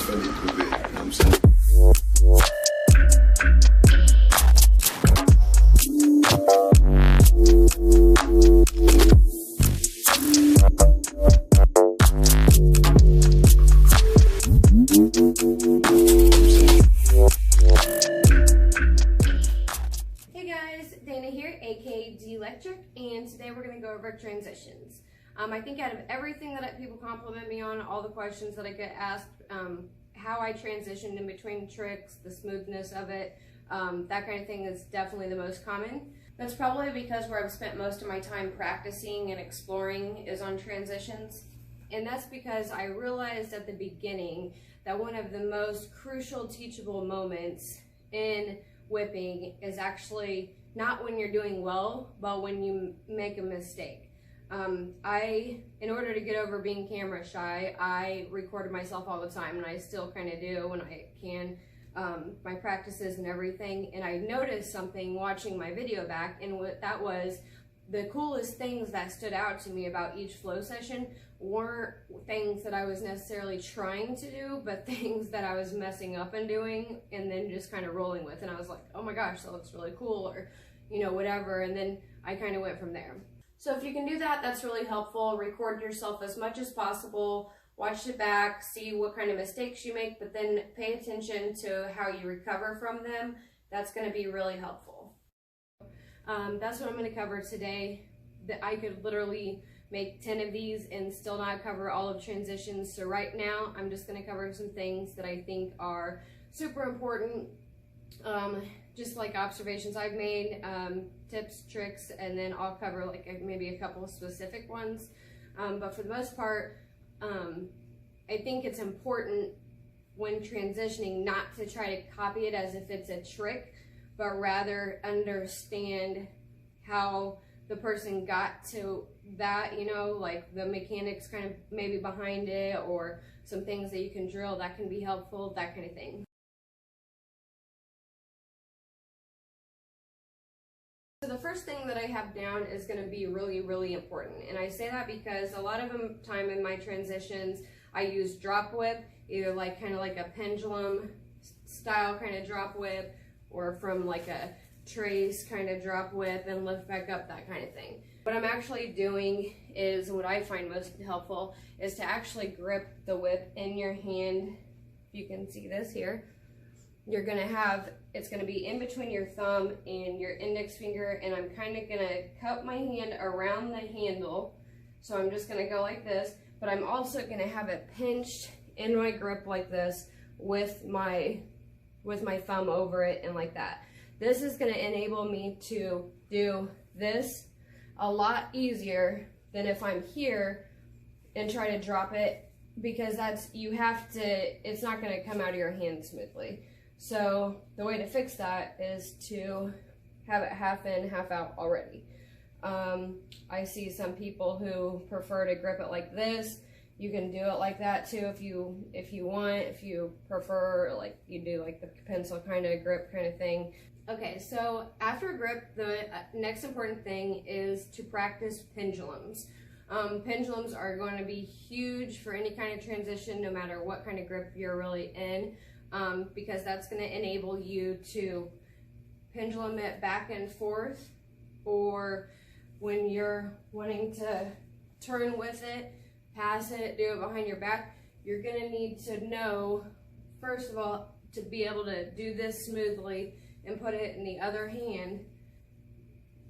fallait trouver, comme ça. Hey guys, Dana here, aka D Electric, and today we're going to go over transitions. I think out of everything that people compliment me on, all the questions that I get asked, how I transitioned in between tricks, the smoothness of it, that kind of thing is definitely the most common. That's probably because where I've spent most of my time practicing and exploring is on transitions. And that's because I realized at the beginning that one of the most crucial teachable moments in whipping is actually not when you're doing well, but when you make a mistake. In order to get over being camera shy, I recorded myself all the time, and I still kind of do when I can, my practices and everything. And I noticed something watching my video back, and what that was, the coolest things that stood out to me about each flow session weren't things that I was necessarily trying to do, but things that I was messing up and doing and then just kind of rolling with. And I was like, oh my gosh, that looks really cool, or, you know, whatever. And then I kind of went from there. So if you can do that, that's really helpful. Record yourself as much as possible, watch it back, see what kind of mistakes you make, but then pay attention to how you recover from them. That's going to be really helpful. That's what I'm going to cover today. That I could literally make 10 of these and still not cover all of transitions. So right now, I'm just going to cover some things that I think are super important, just like observations I've made, tips, tricks, and then I'll cover like maybe a couple of specific ones. But for the most part, I think it's important when transitioning not to try to copy it as if it's a trick, but rather understand how the person got to that, you know, like the mechanics kind of maybe behind it, or some things that you can drill that can be helpful, that kind of thing. So the first thing that I have down is going to be really, really important. And I say that because a lot of the time in my transitions, I use drop whip, either like kind of like a pendulum style kind of drop whip, or from like a trace kind of drop whip and lift back up, that kind of thing. What I'm actually doing is, what I find most helpful, is to actually grip the whip in your hand. If you can see this here, you're gonna have, it's gonna be in between your thumb and your index finger, and I'm kind of gonna cup my hand around the handle. So I'm just gonna go like this, but I'm also gonna have it pinched in my grip like this with my thumb over it, and like that. This is gonna enable me to do this a lot easier than if I'm here and try to drop it, because you have to, it's not gonna come out of your hand smoothly. So the way to fix that is to have it half in, half out already. I see some people who prefer to grip it like this. You can do it like that too if you want. If you prefer, like you do like the pencil kind of grip kind of thing. Okay, so after grip, the next important thing is to practice pendulums. Pendulums are going to be huge for any kind of transition, no matter what kind of grip you're really in. Because that's going to enable you to pendulum it back and forth, or when you're wanting to turn with it, pass it, do it behind your back, you're going to need to know, first of all, to be able to do this smoothly and put it in the other hand,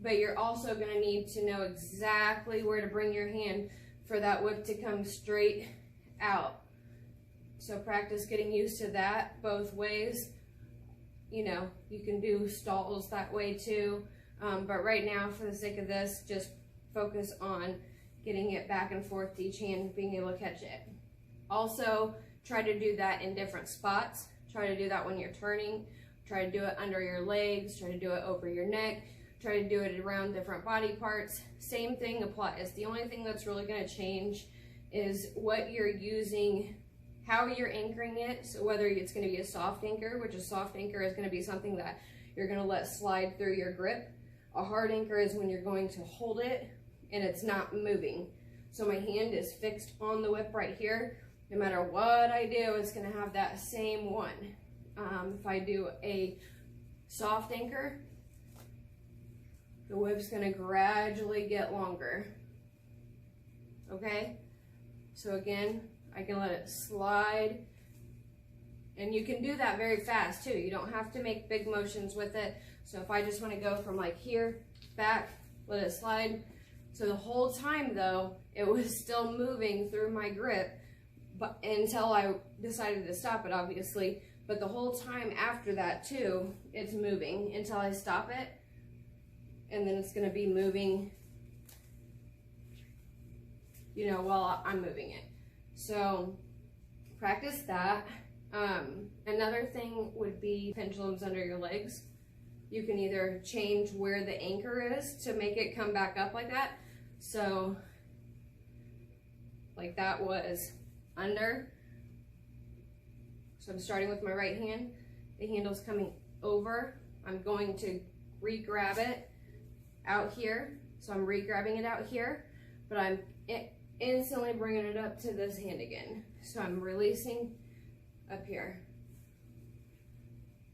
but you're also going to need to know exactly where to bring your hand for that whip to come straight out. So practice getting used to that both ways. You know, you can do stalls that way too, but right now, for the sake of this, just focus on getting it back and forth to each hand, being able to catch it. Also, try to do that in different spots. Try to do that when you're turning. Try to do it under your legs. Try to do it over your neck. Try to do it around different body parts. Same thing applies. The only thing that's really going to change is what you're using, how you're anchoring it. So whether it's going to be a soft anchor, which a soft anchor is going to be something that you're going to let slide through your grip. A hard anchor is when you're going to hold it and it's not moving. So my hand is fixed on the whip right here, no matter what I do, it's gonna have that same one. If I do a soft anchor, the whip's gonna gradually get longer. Okay? So again, I can let it slide. And you can do that very fast too. You don't have to make big motions with it. So if I just wanna go from like here, back, let it slide. So the whole time though, it was still moving through my grip, but until I decided to stop it, obviously. But the whole time after that too, it's moving until I stop it. And then it's gonna be moving, you know, while I'm moving it. So practice that. Another thing would be pendulums under your legs. You can either change where the anchor is to make it come back up like that. So like that was under. So I'm starting with my right hand. The handle's coming over. I'm going to re-grab it out here. So I'm re-grabbing it out here, but I'm instantly bringing it up to this hand again. So I'm releasing up here.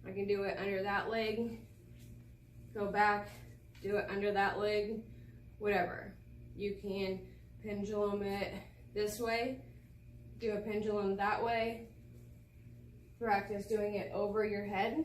I can do it under that leg, go back, do it under that leg, whatever. You can pendulum it this way, do a pendulum that way, practice doing it over your head.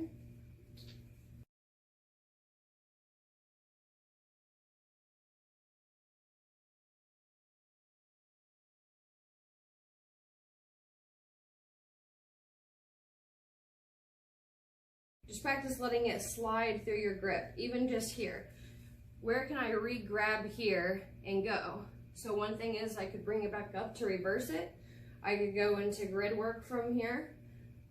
Just practice letting it slide through your grip, even just here. Where can I re-grab here and go? So one thing is I could bring it back up to reverse it. I could go into grid work from here.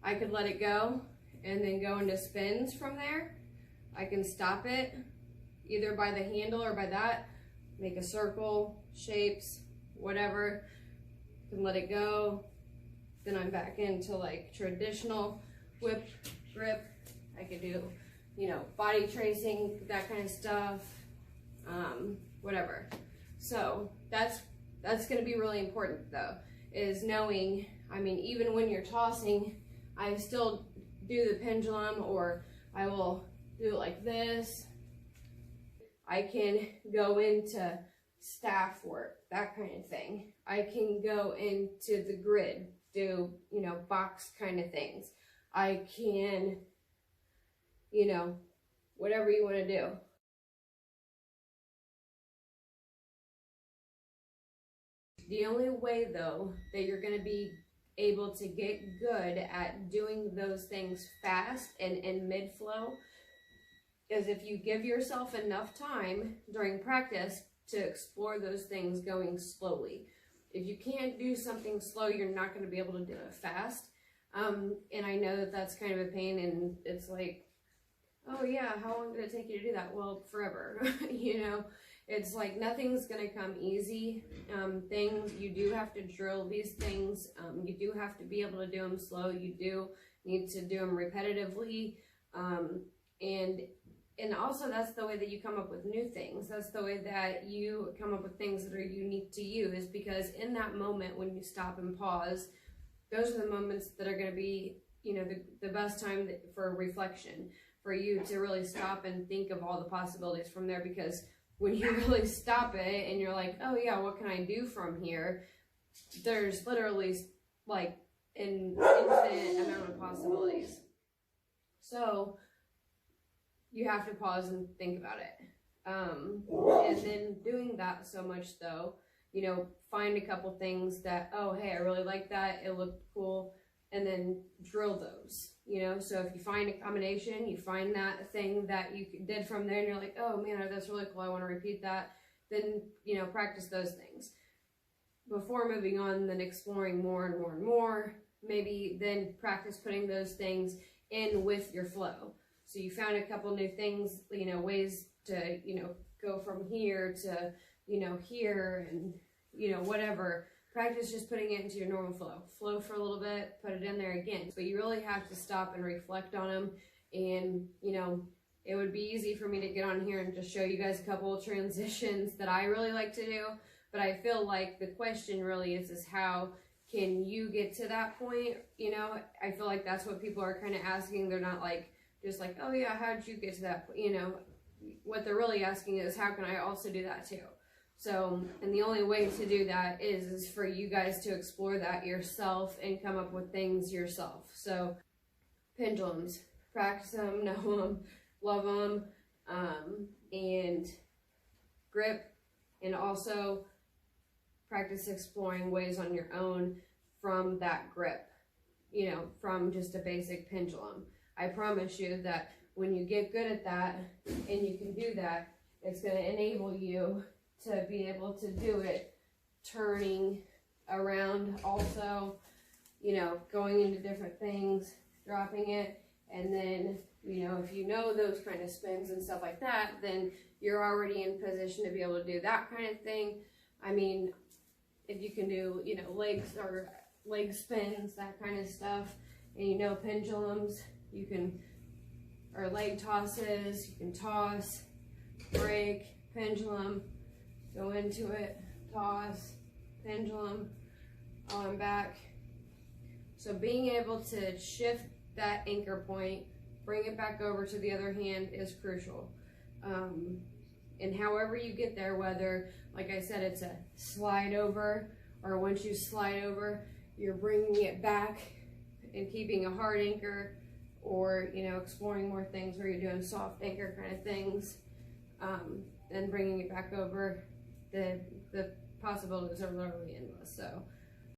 I could let it go and then go into spins from there. I can stop it either by the handle or by that, make a circle, shapes, whatever. I can let it go. Then I'm back into like traditional whip grip. I could do, you know, body tracing, that kind of stuff, whatever. So that's going to be really important though, is knowing, I mean, even when you're tossing, I still do the pendulum, or I will do it like this. I can go into staff work, that kind of thing. I can go into the grid, do, you know, box kind of things. I can, you know, whatever you want to do. The only way though that you're going to be able to get good at doing those things fast and in mid-flow is if you give yourself enough time during practice to explore those things going slowly. If you can't do something slow, you're not going to be able to do it fast. And I know that that's kind of a pain, and it's like, oh yeah, how long did it take you to do that? Well, forever. You know, it's like nothing's gonna come easy. Things, you do have to drill these things. You do have to be able to do them slow. You do need to do them repetitively. And also that's the way that you come up with new things. That's the way that you come up with things that are unique to you, is because in that moment when you stop and pause, those are the moments that are gonna be, you know, the best time for reflection, for you to really stop and think of all the possibilities from there. Because when you really stop it and you're like, oh yeah, what can I do from here? There's literally like an infinite amount of possibilities. So you have to pause and think about it. And then doing that so much though, you know, find a couple things that, oh, hey, I really like that. It looked cool. And then drill those, you know. So if you find a combination, you find that thing that you did from there and you're like, oh man, that's really cool, I want to repeat that, then, you know, practice those things before moving on, then exploring more and more and more. Maybe then practice putting those things in with your flow. So you found a couple new things, you know, ways to, you know, go from here to, you know, here, and, you know, whatever. Practice just putting it into your normal flow. Flow for a little bit, put it in there again. But you really have to stop and reflect on them. And, you know, it would be easy for me to get on here and just show you guys a couple of transitions that I really like to do. But I feel like the question really is how can you get to that point? You know, I feel like that's what people are kind of asking. They're not like, just like, oh yeah, how did you get to that point? You know, what they're really asking is, how can I also do that too? So, and the only way to do that is for you guys to explore that yourself and come up with things yourself. So, pendulums, practice them, know them, love them, and grip, and also practice exploring ways on your own from that grip, you know, from just a basic pendulum. I promise you that when you get good at that and you can do that, it's going to enable you to be able to do it turning around also, you know, going into different things, dropping it, and then, you know, if you know those kind of spins and stuff like that, then you're already in position to be able to do that kind of thing. I mean, if you can do, you know, legs or leg spins, that kind of stuff, and you know pendulums, you can, or leg tosses, you can toss, break, pendulum, go into it, toss, pendulum, on back. So being able to shift that anchor point, bring it back over to the other hand is crucial. And however you get there, whether, like I said, it's a slide over, or once you slide over, you're bringing it back and keeping a hard anchor, or, you know, exploring more things where you're doing soft anchor kind of things, then bringing it back over, the possibilities are literally endless. So